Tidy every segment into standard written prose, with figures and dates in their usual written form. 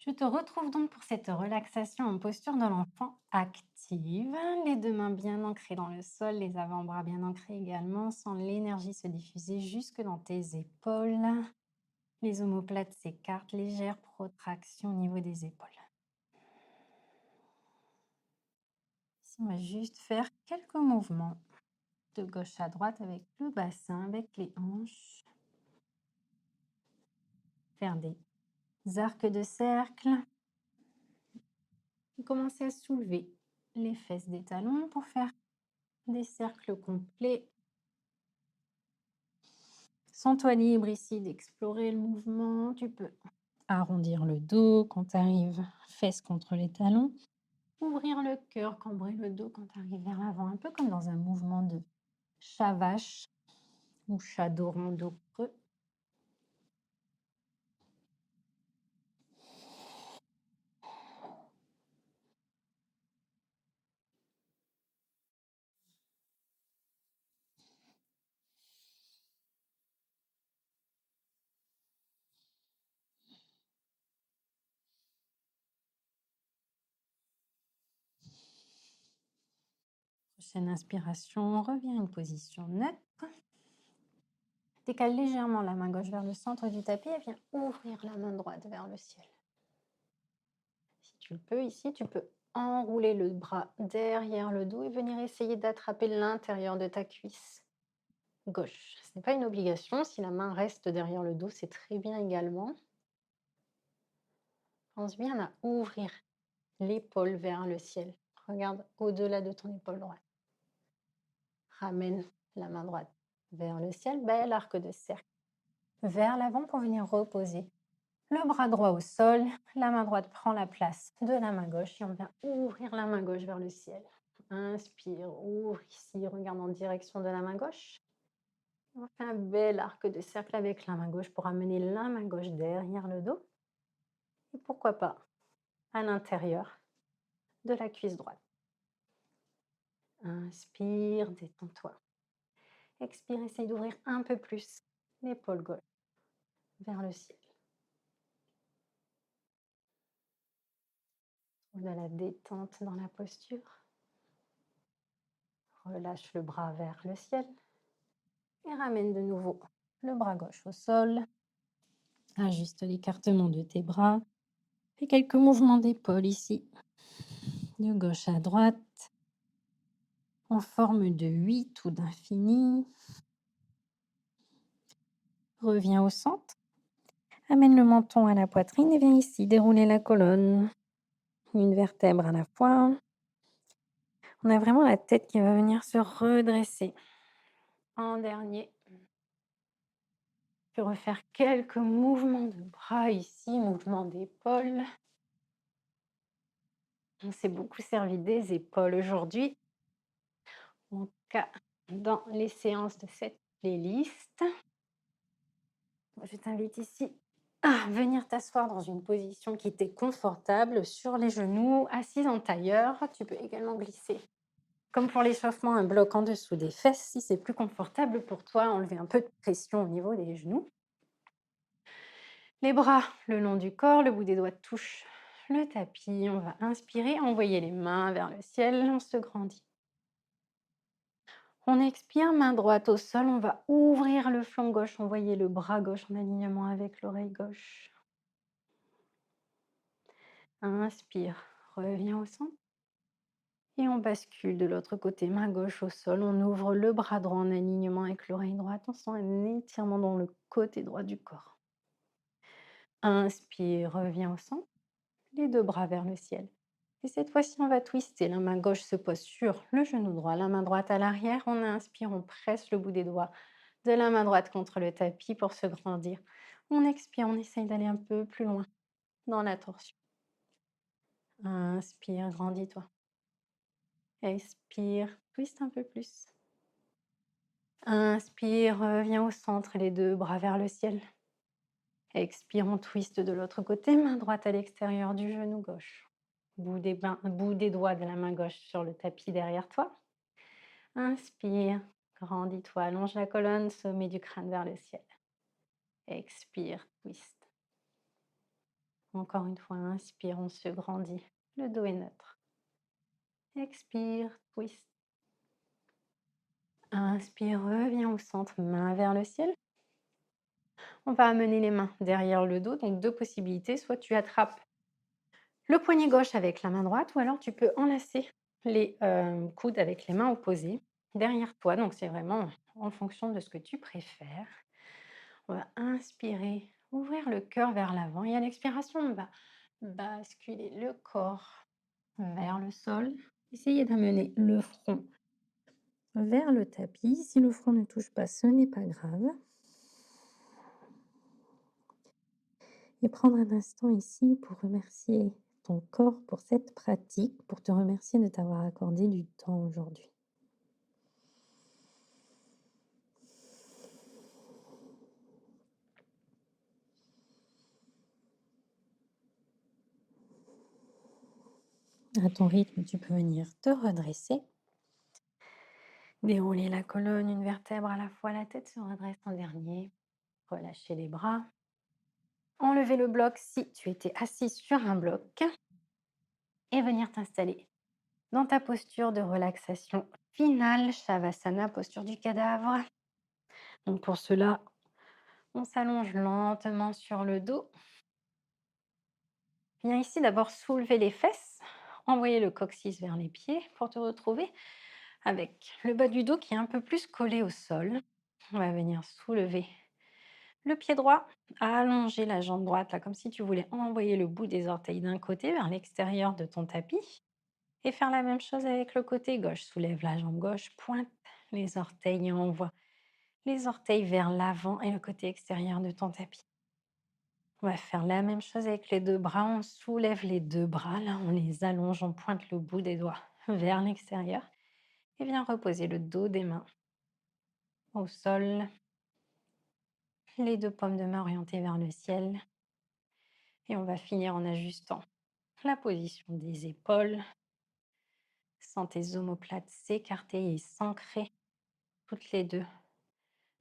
Je te retrouve donc pour cette relaxation en posture de l'enfant active. Les deux mains bien ancrées dans le sol, les avant-bras bien ancrés également, sans l'énergie se diffuser jusque dans tes épaules. Les omoplates s'écartent, légère protraction au niveau des épaules. Ici, on va juste faire quelques mouvements de gauche à droite avec le bassin, avec les hanches. Faire des arcs de cercle. Et commencer à soulever les fesses des talons pour faire des cercles complets. Sens-toi libre ici d'explorer le mouvement. Tu peux arrondir le dos quand tu arrives, fesses contre les talons. Ouvrir le cœur, cambrer le dos quand tu arrives vers l'avant, un peu comme dans un mouvement de chat vache ou chat dos rond dos creux. Prochaine inspiration, reviens à une position neutre. Décale légèrement la main gauche vers le centre du tapis et viens ouvrir la main droite vers le ciel. Si tu le peux ici, tu peux enrouler le bras derrière le dos et venir essayer d'attraper l'intérieur de ta cuisse gauche. Ce n'est pas une obligation. Si la main reste derrière le dos, c'est très bien également. Pense bien à ouvrir l'épaule vers le ciel. Regarde au-delà de ton épaule droite. Ramène la main droite vers le ciel. Bel arc de cercle. Vers l'avant pour venir reposer le bras droit au sol. La main droite prend la place de la main gauche et on vient ouvrir la main gauche vers le ciel. Inspire, ouvre ici, regarde en direction de la main gauche. On fait un bel arc de cercle avec la main gauche pour amener la main gauche derrière le dos. Et pourquoi pas à l'intérieur de la cuisse droite. Inspire, détends-toi. Expire, essaye d'ouvrir un peu plus l'épaule gauche vers le ciel. Trouve de la détente dans la posture. Relâche le bras vers le ciel. Et ramène de nouveau le bras gauche au sol. Ajuste l'écartement de tes bras. Fais quelques mouvements d'épaule ici, de gauche à droite, en forme de 8 ou d'infini. Reviens au centre. Amène le menton à la poitrine et viens ici dérouler la colonne. Une vertèbre à la fois. On a vraiment la tête qui va venir se redresser. En dernier, puis refaire quelques mouvements de bras ici, mouvements d'épaule. On s'est beaucoup servi des épaules aujourd'hui, en tout cas dans les séances de cette playlist. Je t'invite ici à venir t'asseoir dans une position qui t'est confortable sur les genoux, assise en tailleur. Tu peux également glisser, comme pour l'échauffement, un bloc en dessous des fesses si c'est plus confortable pour toi. Enlever un peu de pression au niveau des genoux. Les bras le long du corps, le bout des doigts touche le tapis. On va inspirer, envoyer les mains vers le ciel, on se grandit. On expire, main droite au sol, on va ouvrir le flanc gauche, envoyer le bras gauche en alignement avec l'oreille gauche. Inspire, reviens au centre. Et on bascule de l'autre côté, main gauche au sol, on ouvre le bras droit en alignement avec l'oreille droite, on sent un étirement dans le côté droit du corps. Inspire, reviens au centre, les deux bras vers le ciel. Et cette fois-ci, on va twister. La main gauche se pose sur le genou droit, la main droite à l'arrière. On inspire, on presse le bout des doigts de la main droite contre le tapis pour se grandir. On expire, on essaye d'aller un peu plus loin dans la torsion. Inspire, grandis-toi. Expire, twist un peu plus. Inspire, reviens au centre, les deux bras vers le ciel. Expire, on twist de l'autre côté, main droite à l'extérieur du genou gauche. Bout des doigts de la main gauche sur le tapis derrière toi. Inspire, grandis-toi, allonge la colonne, sommet du crâne vers le ciel. Expire, twist. Encore une fois, inspire, on se grandit. Le dos est neutre. Expire, twist. Inspire, reviens au centre, main vers le ciel. On va amener les mains derrière le dos. Donc, deux possibilités. Soit tu attrapes le poignet gauche avec la main droite, ou alors tu peux enlacer les coudes avec les mains opposées derrière toi. Donc, c'est vraiment en fonction de ce que tu préfères. On va inspirer, ouvrir le cœur vers l'avant. Et à l'expiration, on va basculer le corps vers le sol. Essayez d'amener le front vers le tapis. Si le front ne touche pas, ce n'est pas grave. Et prendre un instant ici pour remercier ton corps pour cette pratique, pour te remercier de t'avoir accordé du temps aujourd'hui. À ton rythme, tu peux venir te redresser, dérouler la colonne, une vertèbre à la fois, la tête se redresse en dernier, relâcher les bras, enlever le bloc si tu étais assis sur un bloc et venir t'installer dans ta posture de relaxation finale, Shavasana, posture du cadavre. Donc pour cela, on s'allonge lentement sur le dos. Viens ici d'abord soulever les fesses, envoyer le coccyx vers les pieds pour te retrouver avec le bas du dos qui est un peu plus collé au sol. On va venir soulever le pied droit, allonger la jambe droite, là, comme si tu voulais envoyer le bout des orteils d'un côté vers l'extérieur de ton tapis. Et faire la même chose avec le côté gauche. Soulève la jambe gauche, pointe les orteils et envoie les orteils vers l'avant et le côté extérieur de ton tapis. On va faire la même chose avec les deux bras. On soulève les deux bras, là, on les allonge, on pointe le bout des doigts vers l'extérieur et viens reposer le dos des mains au sol, les deux paumes de main orientées vers le ciel. Et on va finir en ajustant la position des épaules. Sens tes omoplates s'écarter et s'ancrer toutes les deux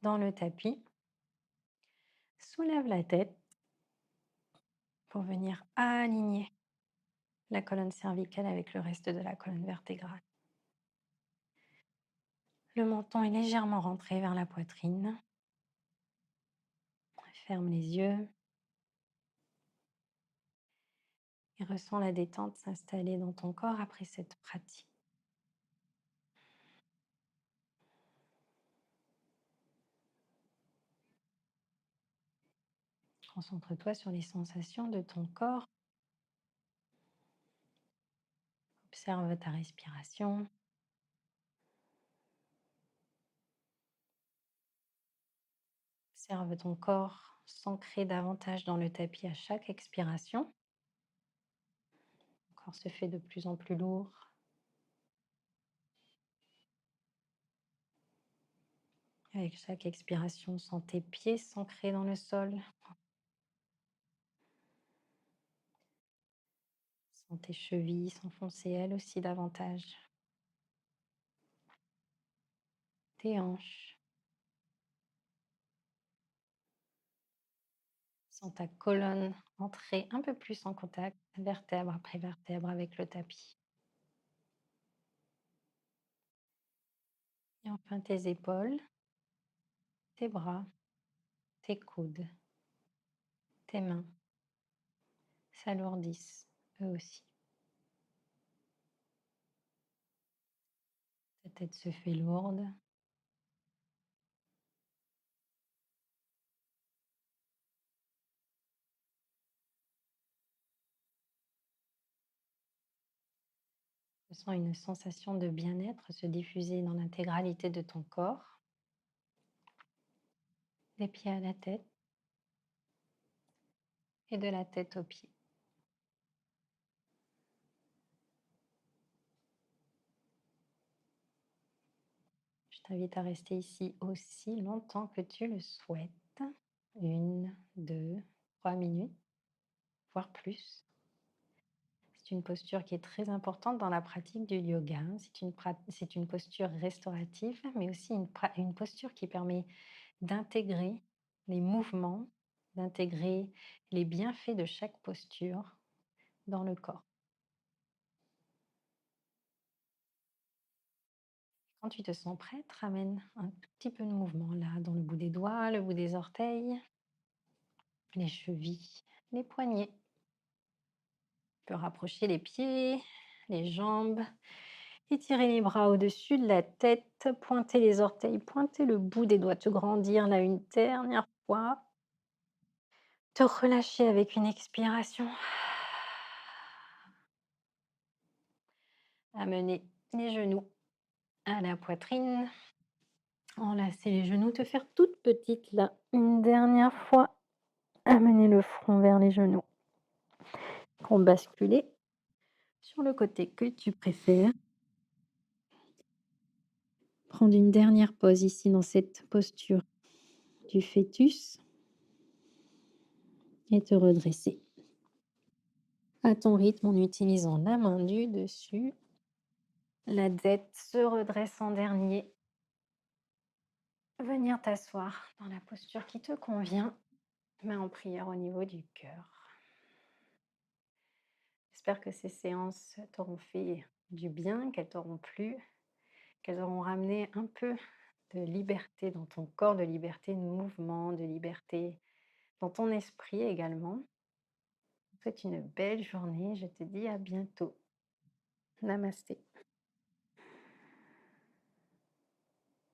dans le tapis. Soulève la tête pour venir aligner la colonne cervicale avec le reste de la colonne vertébrale. Le menton est légèrement rentré vers la poitrine. Ferme les yeux et ressens la détente s'installer dans ton corps après cette pratique. Concentre-toi sur les sensations de ton corps. Observe ta respiration. Observe ton corps s'ancrer davantage dans le tapis à chaque expiration. Le corps se fait de plus en plus lourd. Avec chaque expiration, sens tes pieds s'ancrer dans le sol. Sens tes chevilles s'enfoncer elles aussi davantage. Tes hanches. Sens ta colonne entrer un peu plus en contact, vertèbre après vertèbre, avec le tapis. Et enfin tes épaules, tes bras, tes coudes, tes mains s'alourdissent eux aussi. Ta tête se fait lourde. Ressens une sensation de bien-être se diffuser dans l'intégralité de ton corps, des pieds à la tête et de la tête aux pieds. Je t'invite à rester ici aussi longtemps que tu le souhaites. 1, 2, 3 minutes, voire plus. C'est une posture qui est très importante dans la pratique du yoga. C'est une posture restaurative, mais aussi une posture qui permet d'intégrer les mouvements d'intégrer les bienfaits de chaque posture dans le corps. Quand tu te sens prête, ramène un tout petit peu de mouvement là, dans le bout des doigts, le bout des orteils, les chevilles, les poignets. Tu peux rapprocher les pieds, les jambes, étirer les bras au-dessus de la tête, pointer les orteils, pointer le bout des doigts, te grandir là une dernière fois. Te relâcher avec une expiration. Amener les genoux à la poitrine. Enlacer les genoux, te faire toute petite là. Une dernière fois. Amener le front vers les genoux. Pour basculer sur le côté que tu préfères. Prendre une dernière pause ici dans cette posture du fœtus et te redresser à ton rythme en utilisant la main du dessus. La tête se redresse en dernier. Venir t'asseoir dans la posture qui te convient, main en prière au niveau du cœur. J'espère que ces séances t'auront fait du bien, qu'elles t'auront plu, qu'elles auront ramené un peu de liberté dans ton corps, de liberté de mouvement, de liberté dans ton esprit également. Je te souhaite une belle journée, je te dis à bientôt. Namasté.